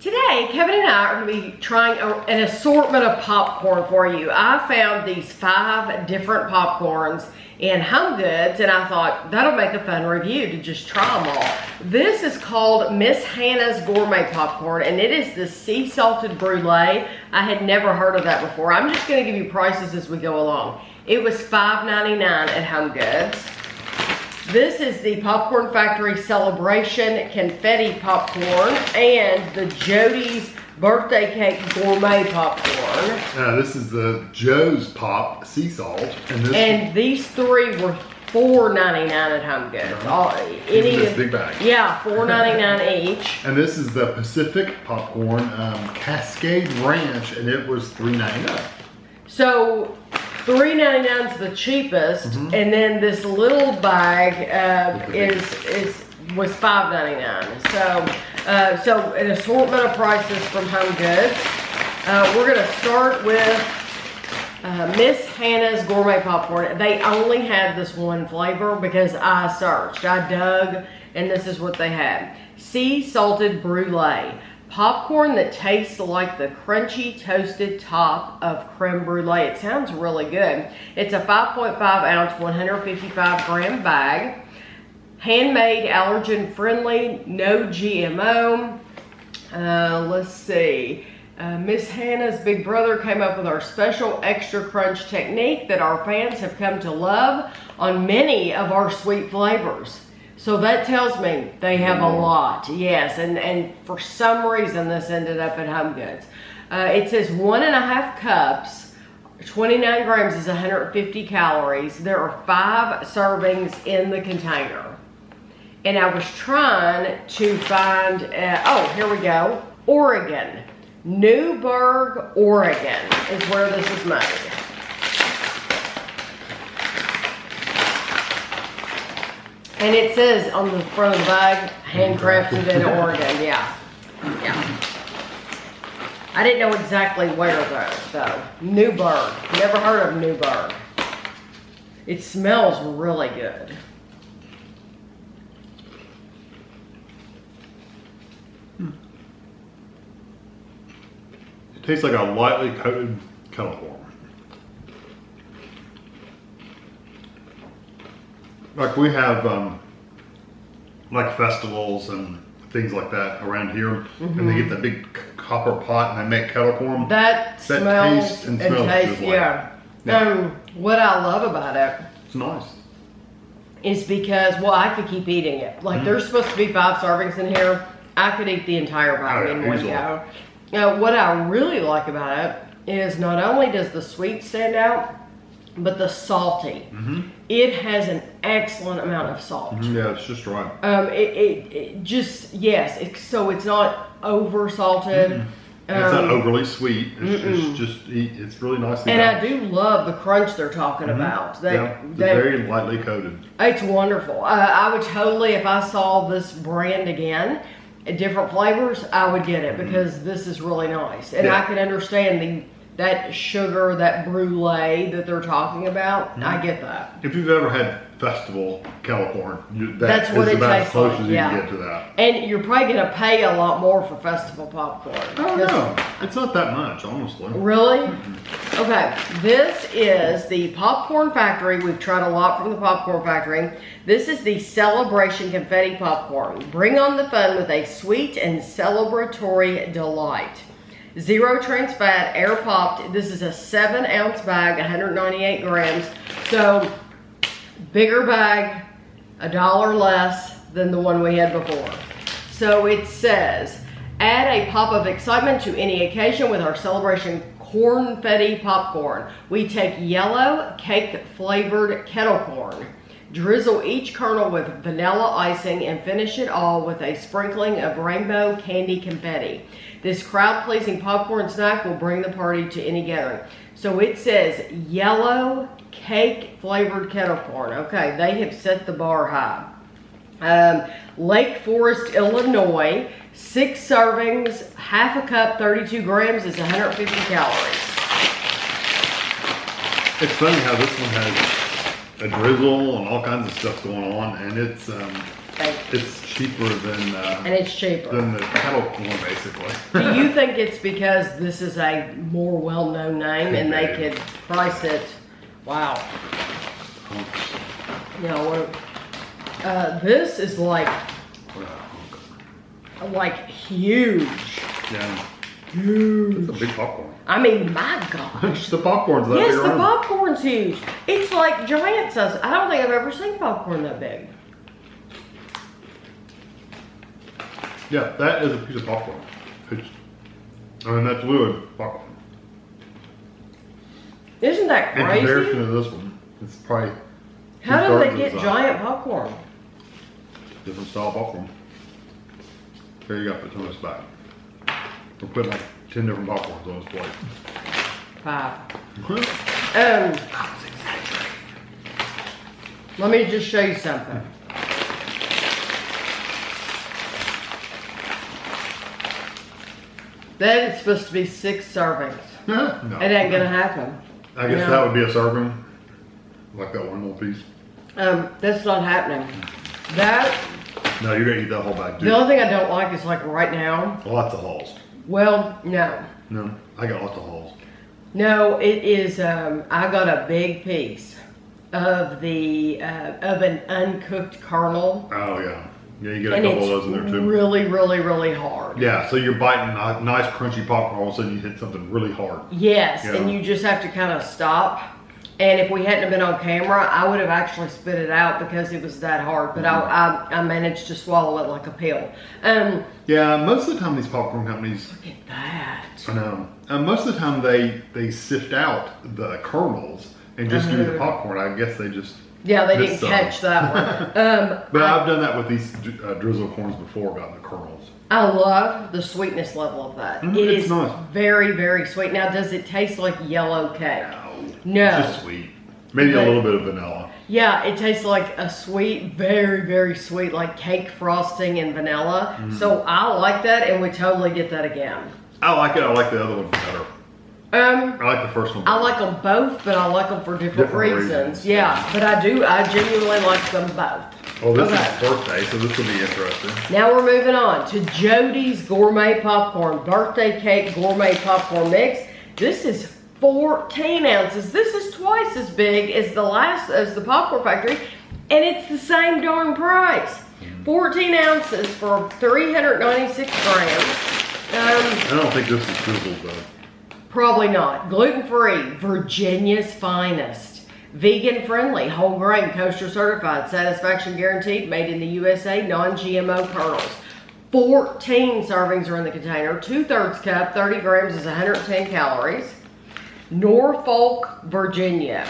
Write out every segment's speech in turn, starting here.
Today, Kevin and I are going to be trying an assortment of popcorn for you. I found these 5 different popcorns in Home Goods, and I thought that'll make a fun review to just try them all. This is called Miss Hannah's Gourmet Popcorn, and it is the sea salted brulee. I had never heard of that before. I'm just going to give you prices as we go along. It was $5.99 at Home Goods. This is the Popcorn Factory Celebration Confetti Popcorn and the Jody's Birthday Cake Gourmet Popcorn. This is the Joe's Pop Sea Salt. And these 3 were $4.99 at Home Goods. This big bag. Yeah, $4.99 each. And this is the Pacific Popcorn Cascade Ranch, and it was $3.99. So $3.99 is the cheapest, and then this little bag was $5.99. So an assortment of prices from Home Goods. We're gonna start with Miss Hannah's Gourmet Popcorn. They only had this one flavor because I searched, I dug, and this is what they had. Sea salted brulee. Popcorn that tastes like the crunchy toasted top of creme brulee. It sounds really good. It's a 5.5 ounce, 155 gram bag. Handmade, allergen friendly, no GMO. Let's see. Miss Hannah's big brother came up with our special extra crunch technique that our fans have come to love on many of our sweet flavors. So that tells me they have a lot, yes, and for some reason this ended up at Home Goods. It says 1.5 cups, 29 grams is 150 calories. There are 5 servings in the container. And I was trying to find, oh, here we go, Oregon. Newburgh, Oregon is where this is made. And it says on the front of the bag, handcrafted in Oregon, yeah. I didn't know exactly where though. Newburgh, never heard of Newburgh. It smells really good. It tastes like a lightly coated kettle corn. Like we have like festivals and things like that around here, and they get the big copper pot and they make kettle corn. That smells tastes and smells just like yeah. What I love about it, it's nice, is because, well, I could keep eating it. Like there's supposed to be 5 servings in here. I could eat the entire bag in one go. Now, what I really like about it is not only does the sweet stand out, but the salty. It has an excellent amount of salt. Yeah, it's just right. It just, yes, so it's not over salted. It's not overly sweet. It's really nice. And I do love the crunch they're talking about. It's very lightly coated. It's wonderful. I would totally, if I saw this brand again, different flavors, I would get it because this is really nice. And I can understand that sugar, that brulee that they're talking about. I get that. If you've ever had festival kettle corn, that's what it tastes about as close like. as you can get to that. And you're probably going to pay a lot more for festival popcorn. Oh no, it's not that much, honestly. Really? Okay, this is the Popcorn Factory. We've tried a lot from the Popcorn Factory. This is the Celebration Confetti Popcorn. Bring on the fun with a sweet and celebratory delight. 0 trans fat, air popped. This is a 7 ounce bag, 198 grams. So bigger bag, $1 less than the one we had before. So it says, add a pop of excitement to any occasion with our Celebration Cornfetti Popcorn. We take yellow cake flavored kettle corn, drizzle each kernel with vanilla icing, and finish it all with a sprinkling of rainbow candy confetti. This crowd-pleasing popcorn snack will bring the party to any gathering. So it says yellow cake flavored kettle corn. Okay, they have set the bar high. Lake Forest, Illinois, 6 servings, half a cup, 32 grams is 150 calories. It's funny how this one has a drizzle and all kinds of stuff going on, and it's think. It's cheaper than And it's cheaper. the kettle corn, basically. Do you think it's because this is a more well-known name and they could price it? Wow. You know, this is like huge. Yeah. Huge. It's a big popcorn. I mean, my gosh. The popcorn's that big. Yes, the popcorn's huge. It's like giant size. I don't think I've ever seen popcorn that big. Yeah, that is a piece of popcorn. That's fluid popcorn. Isn't that In crazy? comparison to this one, it's probably How do they two-thirds get of the giant popcorn? different style popcorn. Here you go, put some of this back. We're putting like 10 different popcorns on this plate. 5. Let me just show you something. That is supposed to be 6 servings. No. It ain't gonna happen. I guess that would be a serving. Like that one little piece. That's not happening. That, No, you're gonna eat that whole bag too. the only thing I don't like is like right now. Lots of hulls. Well, no. No, I got lots of hulls. No, it is, I got a big piece of of an uncooked kernel. Oh yeah. Yeah, you get a And couple it's of those in there too. really, really, really hard. Yeah, so you're biting a nice crunchy popcorn, all of a sudden you hit something really hard. Yes, Yeah. and you just have to kind of stop. And if we hadn't have been on camera, I would have actually spit it out because it was that hard. But I managed to swallow it like a pill. Yeah, most of the time these popcorn companies, Look at that. I know, most of the time they sift out the kernels and just give you the popcorn. I guess they just Yeah, they missed didn't some. catch that one. But I've done that with these drizzle corns before, gotten the kernels. I love the sweetness level of that. It It's is nice. very, very sweet. Now, does it taste like yellow cake? No. It's just sweet. Maybe But- a little bit of vanilla. Yeah, it tastes like a sweet, very, very sweet, like cake frosting and vanilla. So I like that, and we totally get that again. I like it. I like the other one better. I like the first one I better. like them both, but I like them for different Different reasons. reasons. Yeah, but I genuinely like them both. Well, this Okay. is birthday, so this will be interesting. Now we're moving on to Jody's Gourmet Popcorn Birthday Cake Gourmet Popcorn Mix. This is 14 ounces. This is twice as big as the Popcorn Factory, and it's the same darn price. 14 ounces for 396 grams. I don't think this is drizzled though. Probably not. Gluten-free, Virginia's finest. Vegan-friendly, whole grain, kosher certified, satisfaction guaranteed, made in the USA, non-GMO kernels. 14 servings are in the container. 2/3 cup, 30 grams is 110 calories. Norfolk, Virginia.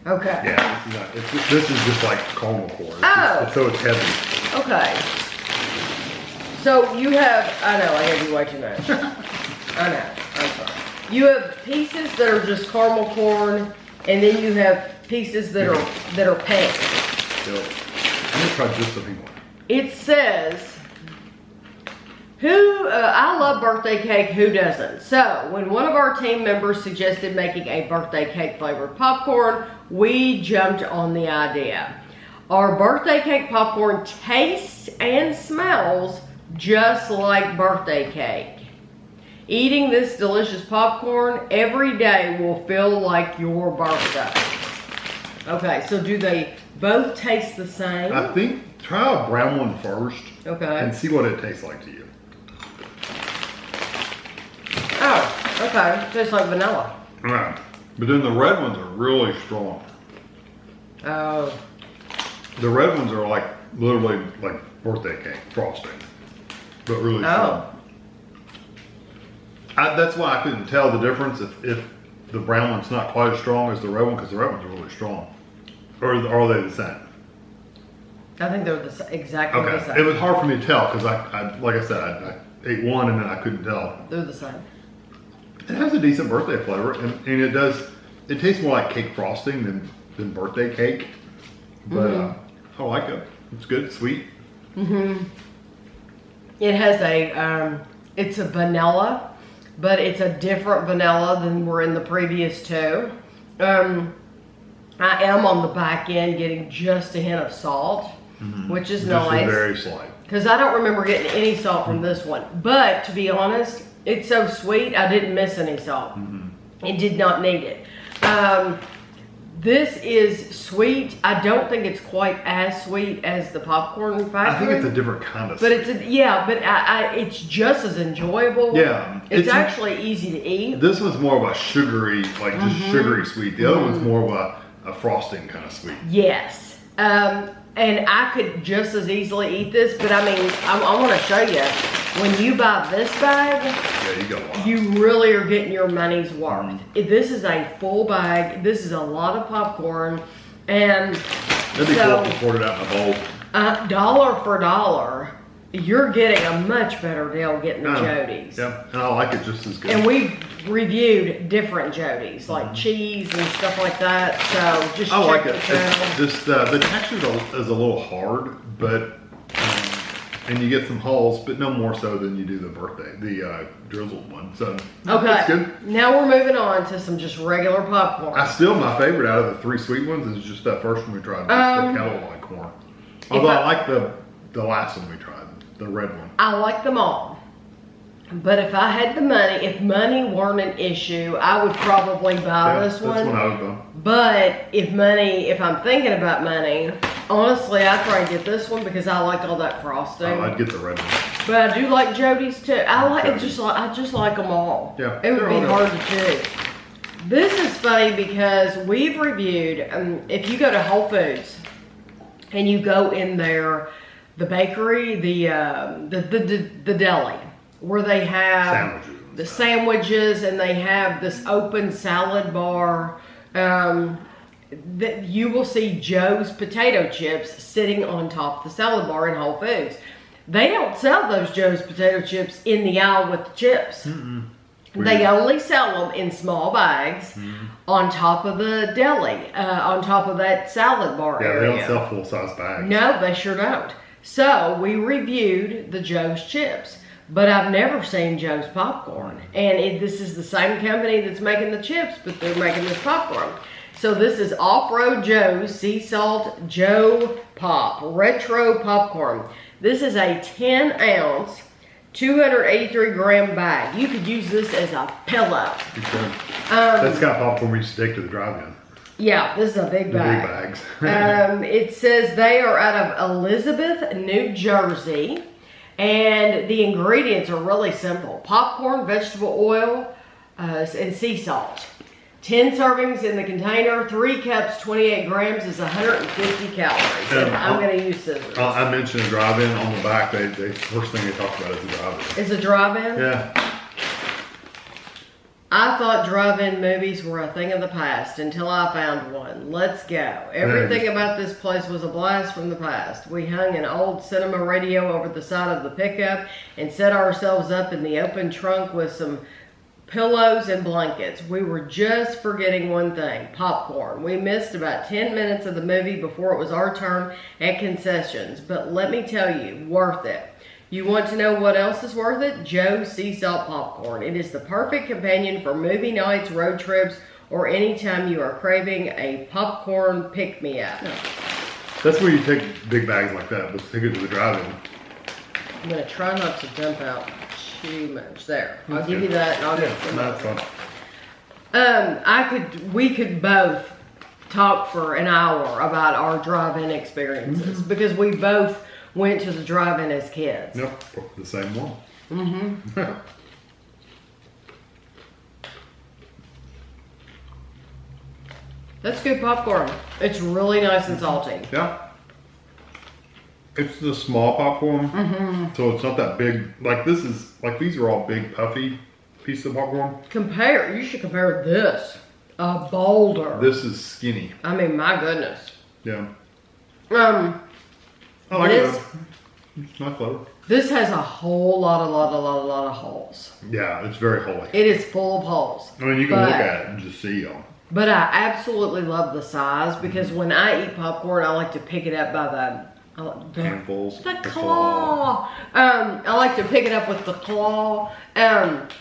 Okay. Yeah, this is not. This is just like caramel corn. Oh. So it's heavy. Okay. So you have, I know, I gave you way too much. I know, I'm sorry. You have pieces that are just caramel corn, and then you have pieces that are pink. So, I'm gonna try just the pink one. It says, I love birthday cake, who doesn't? So, when one of our team members suggested making a birthday cake flavored popcorn, we jumped on the idea. Our birthday cake popcorn tastes and smells just like birthday cake. Eating this delicious popcorn every day will feel like your birthday. Okay, so do they both taste the same? I think try a brown one first. Okay. And see what it tastes like to you. Oh, okay. Tastes like vanilla. Alright. But then the red ones are really strong. Oh. The red ones are like literally like birthday cake frosting. But really strong. That's why I couldn't tell the difference if the brown one's not quite as strong as the red one, because the red ones are really strong. Or are they the same? I think they're exactly the Okay. same. It was hard for me to tell because I like I said, I ate one and then I couldn't tell. They're the same. It has a decent birthday flavor, and it tastes more like cake frosting than birthday cake. But I like it. It's good, sweet. It has it's a vanilla, but it's a different vanilla than were in the previous two. I am on the back end getting just a hint of salt, which is nice. Very slight. Because I don't remember getting any salt from this one. But to be honest, it's so sweet, I didn't miss any salt. It did not need it. This is sweet. I don't think it's quite as sweet as the Popcorn Factory. I think it's a different kind of but sweet. it's just as enjoyable. Yeah. It's actually easy to eat. This one's more of a sugary, like just sugary sweet. The other one's more of a frosting kind of sweet. Yes. And I could just as easily eat this, but I mean, I want to show you. When you buy this bag, Yeah, you go wild. you really are getting your money's worth. This is a full bag. This is a lot of popcorn. And That'd be cool if you poured it out in a bowl. Dollar for dollar, you're getting a much better deal getting the Jodys. Yeah, and I like it just as good. And we've reviewed different Jodys, like cheese and stuff like that. So just I check like the it. channel. It's just the texture is a little hard, but and you get some hulls, but no more so than you do the drizzled one. So Okay, it's good. now we're moving on to some just regular popcorn. My favorite out of the 3 sweet ones is just that first one we tried, the kettle corn. Although I like the last one we tried, the red one. I like them all. But if I had the money, if money weren't an issue, I would probably buy this one. That's one I would buy. But if I'm thinking about money, honestly, I'd probably get this one because I like all that frosting. I'd get the red one. But I do like Jodys too. I just like them all. Yeah, It would they're be all hard to choose. This is funny because we've reviewed, if you go to Whole Foods and you go in there, the bakery, the deli, where they have the sandwiches and they have this open salad bar, that you will see Joe's potato chips sitting on top of the salad bar in Whole Foods. They don't sell those Joe's potato chips in the aisle with the chips. They only sell them in small bags on top of the deli, on top of that salad bar area. They don't sell full-size bags. No, they sure don't. So we reviewed the Joe's chips, but I've never seen Joe's popcorn. And this is the same company that's making the chips, but they're making this popcorn. So this is Off-Road Joe's Sea Salt Joe Pop Retro Popcorn. This is a 10-ounce, 283-gram bag. You could use this as a pillow. You could. That's got popcorn we used to take to the drive-in. Yeah, this is a big bag. Big bags. It says they are out of Elizabeth, New Jersey. And the ingredients are really simple. Popcorn, vegetable oil, and sea salt. 10 servings in the container, 3 cups, 28 grams is 150 calories. And I'm going to use scissors. I mentioned a drive-in on the back. The first thing they talked about is a drive-in. Is a drive-in? Yeah. I thought drive-in movies were a thing of the past until I found one. Let's go. Everything about this place was a blast from the past. We hung an old cinema radio over the side of the pickup and set ourselves up in the open trunk with some pillows and blankets. We were just forgetting one thing, popcorn. We missed about 10 minutes of the movie before it was our turn at concessions. But let me tell you, worth it. You want to know what else is worth it? Joe's Sea Salt Popcorn. It is the perfect companion for movie nights, road trips, or anytime you are craving a popcorn pick-me-up. That's where you take big bags like that. Let's take it to the drive-in. I'm going to try not to dump out too much. There. I'll give you that and I'll get some fun. We could both talk for an hour about our drive-in experiences because we both went to the drive-in as kids. Yep, the same one. That's good popcorn. It's really nice and salty. Yeah. It's the small popcorn, so it's not that big. Like these are all big puffy pieces of popcorn. You should compare this, a boulder. This is skinny. I mean, my goodness. Yeah. I like it. It's nice flavor. This has a whole lot of holes. Yeah, it's very holy. It is full of holes. I mean, you can look at it and just see them. But I absolutely love the size because when I eat popcorn, I like to pick it up by the handfuls. The claw. I like to pick it up with the claw and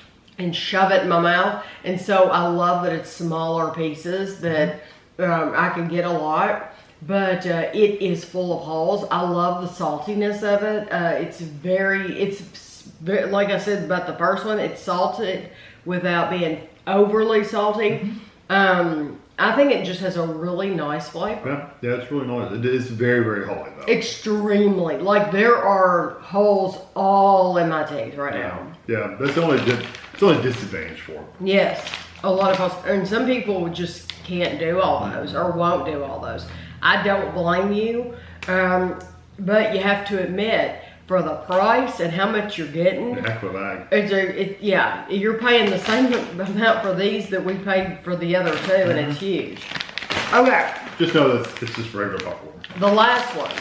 shove it in my mouth. And so I love that it's smaller pieces that I can get a lot, but it is full of holes. I love the saltiness of it. It's very, like I said about the first one, it's salted without being overly salty. I think it just has a really nice flavor. Yeah, it's really nice. It is very, very holy though. Extremely. Like there are holes all in my teeth right now. Yeah, that's the only disadvantage for it. Yes, a lot of holes. And some people just can't do all those or won't do all those. I don't blame you, but you have to admit, for the price and how much you're getting, heck of a bag. Yeah, you're paying the same amount for these that we paid for the other two, and it's huge. Okay. Just know that it's just regular popcorn. The last one.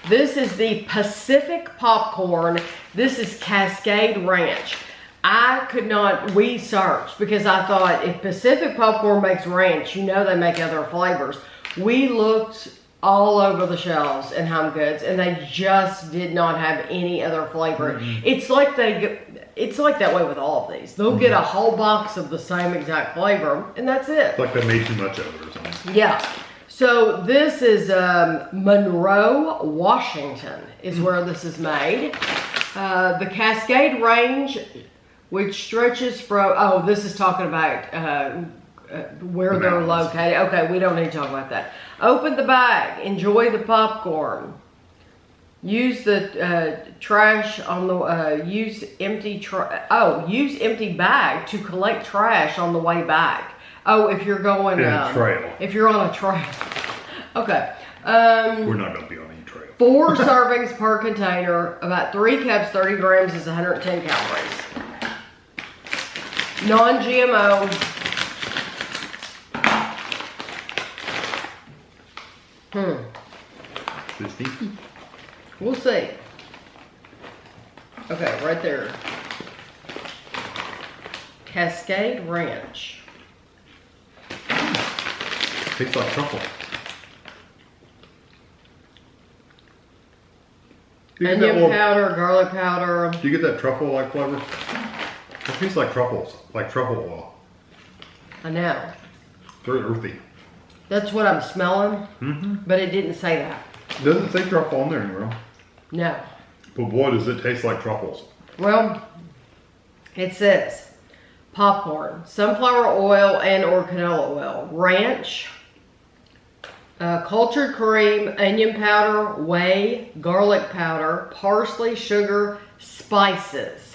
This is the Pacific Popcorn. This is Cascade Ranch. We searched because I thought if Pacific Popcorn makes ranch, you know they make other flavors. We looked all over the shelves in Home Goods, and they just did not have any other flavor. It's like that way with all of these. They'll get a whole box of the same exact flavor, and that's it. It's like they made too much of it or something. Yeah. So this is Monroe, Washington, is where this is made. The Cascade Range, which stretches from. This is talking about. Where they're located. Okay, we don't need to talk about that. Open the bag. Enjoy the popcorn. Use the trash on the use empty bag to collect trash on the way back. Oh, if you're going trail. If you're on a trail. Okay. We're not going to be on any trail. 4 servings per container. About 3 cups, 30 grams is 110 calories. Non-GMO. We'll see. Okay, right there. Cascade Ranch. Tastes like truffle. Onion powder, garlic powder. Do you get that truffle-like flavor? It tastes like truffles, like truffle oil. I know. Very earthy. That's what I'm smelling, but it didn't say that. It doesn't say truffle on there anymore. No. But boy, does it taste like truffles. Well, it says popcorn, sunflower oil and or canola oil, ranch, cultured cream, onion powder, whey, garlic powder, parsley, sugar, spices,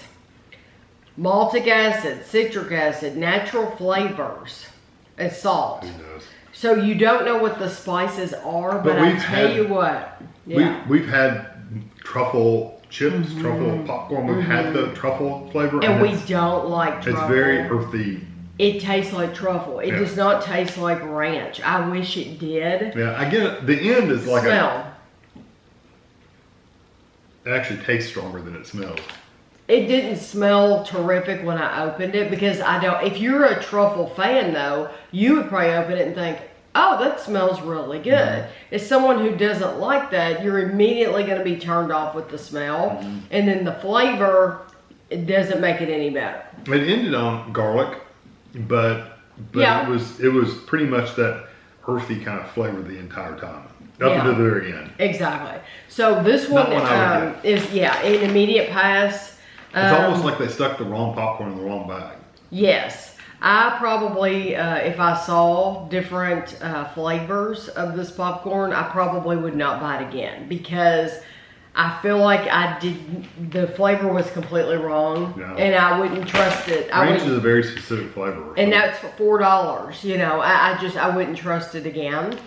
maltic acid, citric acid, natural flavors, and salt. Who knows? So you don't know what the spices are, but I tell you what. Yeah. We've had truffle chips, truffle popcorn. We've had the truffle flavor. And we don't like truffle. It's very earthy. It tastes like truffle. It does not taste like ranch. I wish it did. Yeah, I get it. The end is like Smell. It actually tastes stronger than it smells. It didn't smell terrific when I opened it because I don't. If you're a truffle fan though, you would probably open it and think, oh, that smells really good. As someone who doesn't like that, you're immediately going to be turned off with the smell. And then the flavor, it doesn't make it any better. It ended on garlic, but it was pretty much that earthy kind of flavor the entire time. Up until the very end. Exactly. So this one is, an immediate pass. It's almost like they stuck the wrong popcorn in the wrong bag. Yes. I probably, if I saw different flavors of this popcorn, I probably would not buy it again because I feel like the flavor was completely wrong and I wouldn't trust it. Ranch is a very specific flavor. And that's for $4, you know, I wouldn't trust it again.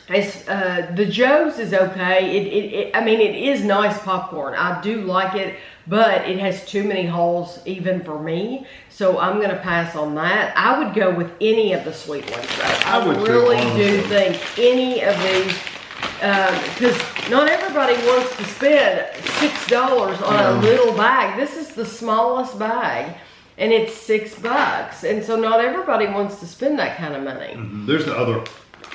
The Joe's is okay. I mean, it is nice popcorn. I do like it, but it has too many holes even for me. So I'm going to pass on that. I would go with any of the sweet ones though. I really do think any of these, because not everybody wants to spend $6 on a little bag. This is the smallest bag and it's $6. And so not everybody wants to spend that kind of money. There's the other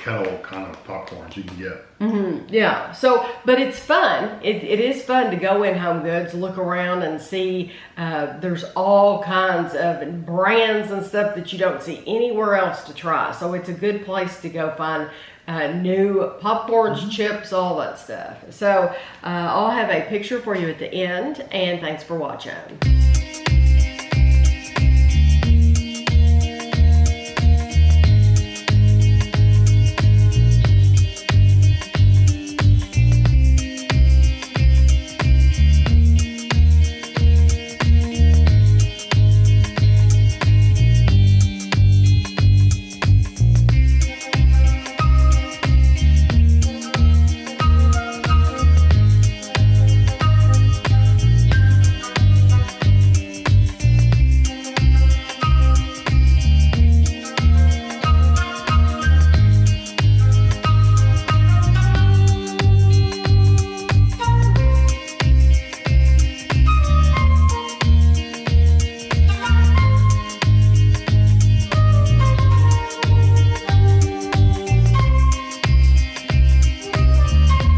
kettle kind of popcorns you can get. Yeah, so, but it's fun. It is fun to go in Home Goods, look around and see, there's all kinds of brands and stuff that you don't see anywhere else to try. So it's a good place to go find new popcorns, chips, all that stuff. So I'll have a picture for you at the end, and thanks for watching.